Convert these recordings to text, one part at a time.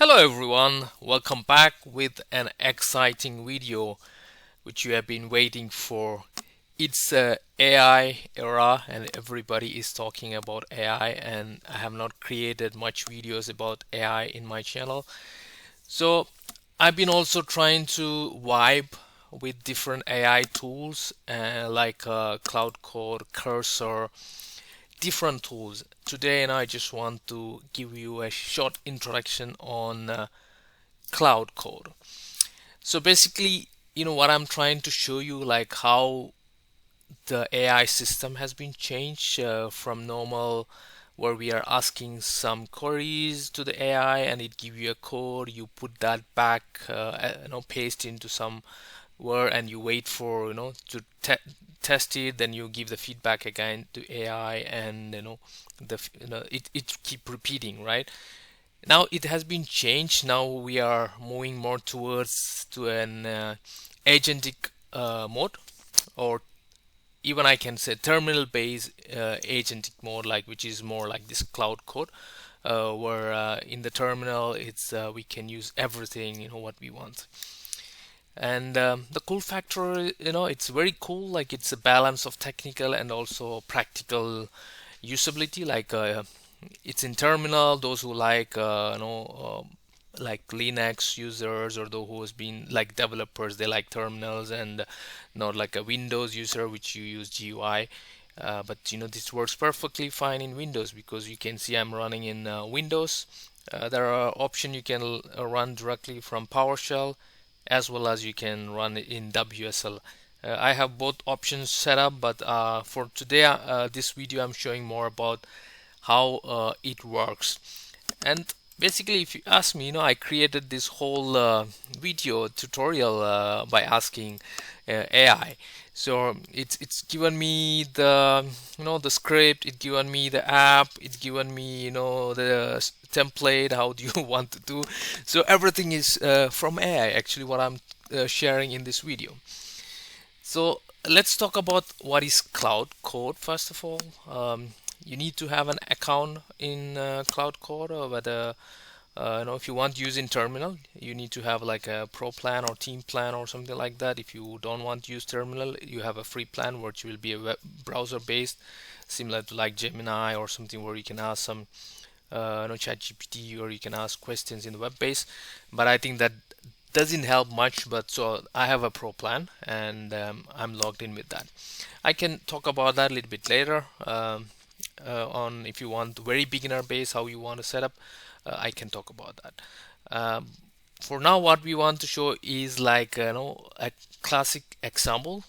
Hello everyone, welcome back with an exciting video which you have been waiting for. It's AI era and everybody is talking about AI, and I have not created much videos about AI in my channel. So I've been also trying to vibe with different AI tools like Cloud Code, Cursor, different tools. Today and I just want to give you a short introduction on Cloud Code. So basically, what I'm trying to show you, like how the AI system has been changed from normal, where we are asking some queries to the AI and it give you a code. You put that back, paste into some word, and you wait for to test it. Then you give the feedback again to AI, and it keep repeating, right? Now it has been changed. Now we are moving more towards to an agentic mode, or even I can say terminal based agentic mode, like which is more like this Cloud Code, where in the terminal it's we can use everything what we want. And the cool factor, it's very cool. Like it's a balance of technical and also practical usability. Like it's in terminal. Those who like like Linux users, or those who has been like developers, they like terminals, and not like a Windows user which you use GUI. But this works perfectly fine in Windows, because you can see I'm running in Windows. There are options you can run directly from PowerShell, as well as you can run it in WSL. I have both options set up, but for today, this video I'm showing more about how it works. And basically, if you ask me, I created this whole video tutorial by asking AI. So it's given me the the script, it given me the app, it's given me the template. How do you want to do? So everything is from AI. Actually, what I'm sharing in this video. So let's talk about what is Cloud Code first of all. You need to have an account in Cloud Code, or whether if you want to use in terminal, you need to have like a pro plan or team plan or something like that. If you don't want to use terminal, you have a free plan which will be a web browser based, similar to like Gemini or something, where you can ask some chat GPT, or you can ask questions in the web base. But I think that doesn't help much. But so I have a pro plan, and I'm logged in with that. I can talk about that a little bit later, on if you want very beginner base, how you want to set up. I can talk about that. um, for now, what we want to show is like a classic example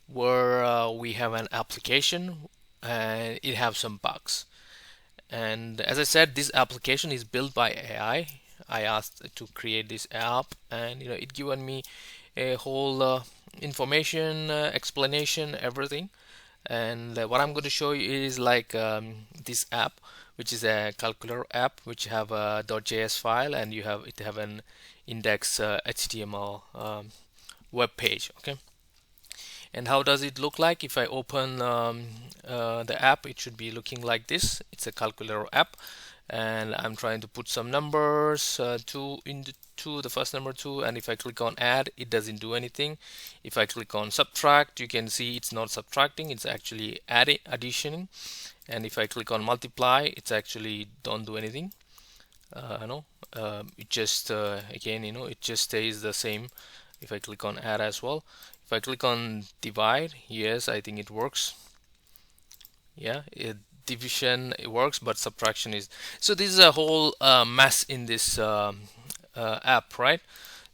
where we have an application and it have some bugs. And as I said, this application is built by AI. I asked to create this app, and it given me a whole information, explanation, everything. And what I'm going to show you is like this app, which is a calculator app, which have a .js file, and it have an index HTML web page. Okay. And how does it look like? If I open the app, it should be looking like this. It's a calculator app, and I'm trying to put some numbers, two into two, the first number two, and if I click on add, it doesn't do anything. If I click on subtract, you can see it's not subtracting, it's actually adding, additioning. And if I click on multiply, it's actually don't do anything. No, it just again, it just stays the same. If I click on add as well, if I click on divide, yes, I think it works. Yeah, division, it works, but subtraction is. So this is a whole mess in this app, right?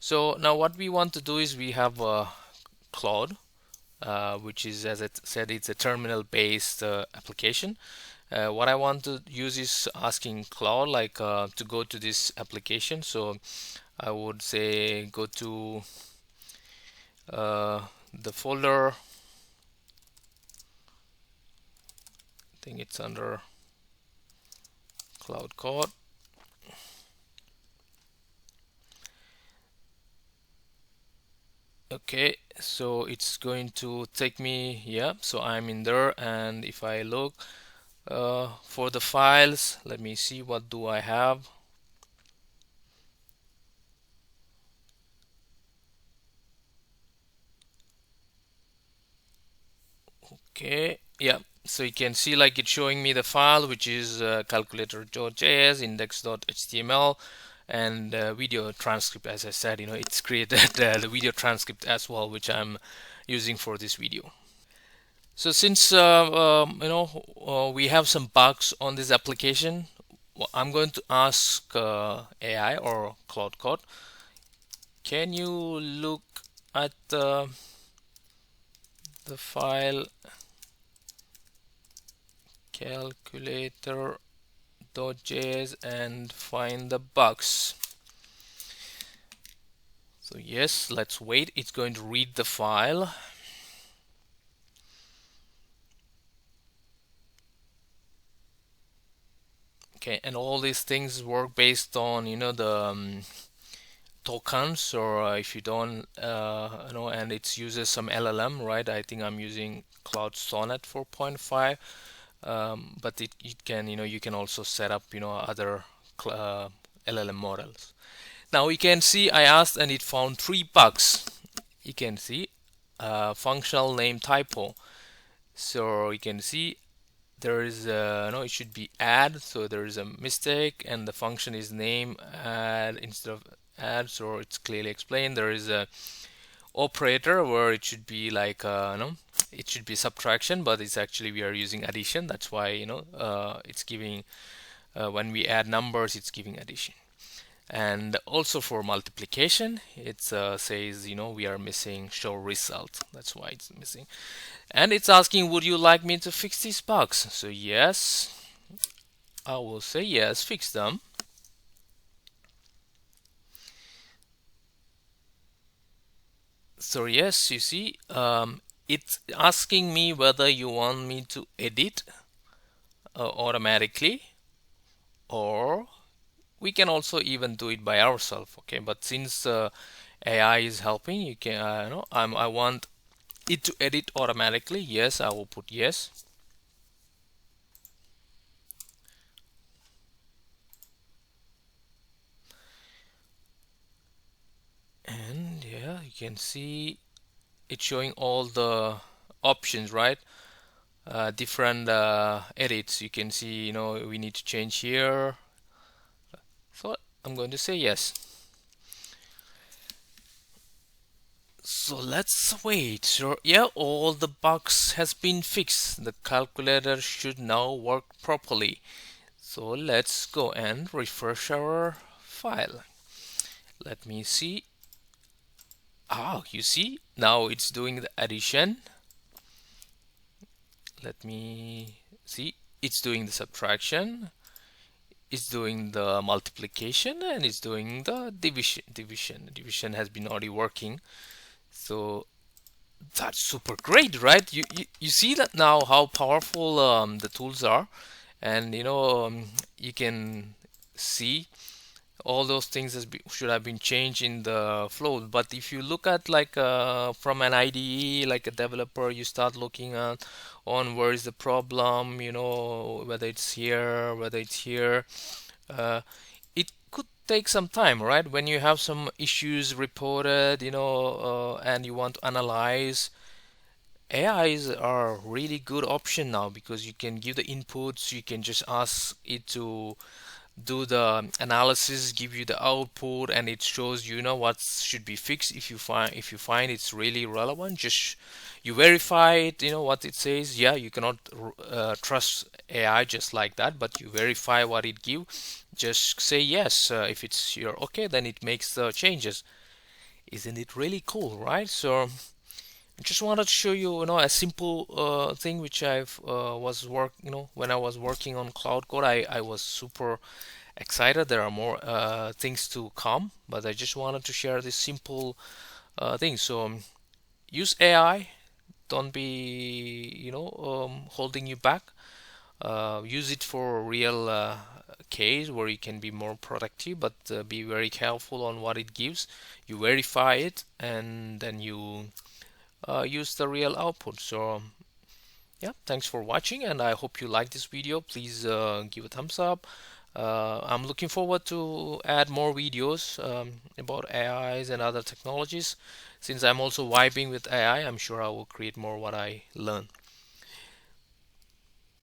So now what we want to do is we have Claude, which is, as I said, it's a terminal based application. What I want to use is asking Claude like to go to this application. So I would say go to the folder. I think it's under Cloud Code. Okay, so it's going to take me, yeah, so I'm in there. And if I look for the files, let me see, what do I have? Okay, yeah. So you can see like it's showing me the file, which is calculator.js, index.html, and video transcript. As I said, it's created the video transcript as well, which I'm using for this video. So since we have some bugs on this application, I'm going to ask AI or Claude Code. Can you look at the file calculator.js and find the bugs? So yes, let's wait. It's going to read the file. Okay, and all these things work based on the tokens, or if you don't and it uses some LLM, right? I think I'm using Cloud Sonnet 4.5, but it can you can also set up other LLM models. Now you can see I asked and it found 3 bugs. You can see functional name typo. So you can see there is no, it should be add, so there is a mistake and the function is name add instead of add, so it's clearly explained. There is a operator where it should be like no, it should be subtraction, but it's actually we are using addition. That's why it's giving when we add numbers, it's giving addition. And also for multiplication, it says we are missing show result. That's why it's missing. And it's asking, would you like me to fix these bugs? So yes, I will say yes, fix them. So yes, you see, it's asking me whether you want me to edit automatically, or we can also even do it by ourselves. Okay, but since AI is helping, you can I want it to edit automatically. Yes, I will put yes. And yeah, you can see it's showing all the options, right? Different edits. You can see we need to change here, so I'm going to say yes. So let's wait. So yeah, all the bugs has been fixed. The calculator should now work properly. So let's go and refresh our file. Let me see. You see now it's doing the addition. Let me see. It's doing the subtraction. It's doing the multiplication, and it's doing the division has been already working. So that's super great, right? You see that now how powerful the tools are, and you can see all those things should have been changed in the flow. But if you look at like from an IDE, like a developer, you start looking at on where is the problem, whether it's here, whether it's here. Uh, it could take some time, right? When you have some issues reported, and you want to analyze, AIs are really good option now because you can give the inputs, you can just ask it to do the analysis, give you the output, and it shows what should be fixed. If you find it's really relevant, just you verify it, what it says. Yeah, you cannot trust AI just like that, but you verify what it give. Just say yes. If it's you're okay, then it makes the changes. Isn't it really cool, right? So I just wanted to show you, a simple thing which I've was when I was working on Cloud Code. I was super excited. There are more things to come, but I just wanted to share this simple thing. So use AI. Don't be holding you back. Use it for a real case where you can be more productive, but be very careful on what it gives. You verify it, and then you use the real output. So yeah, thanks for watching, and I hope you like this video. Please give a thumbs up. I'm looking forward to add more videos about AIs and other technologies. Since I'm also vibing with AI, I'm sure I will create more what I learn.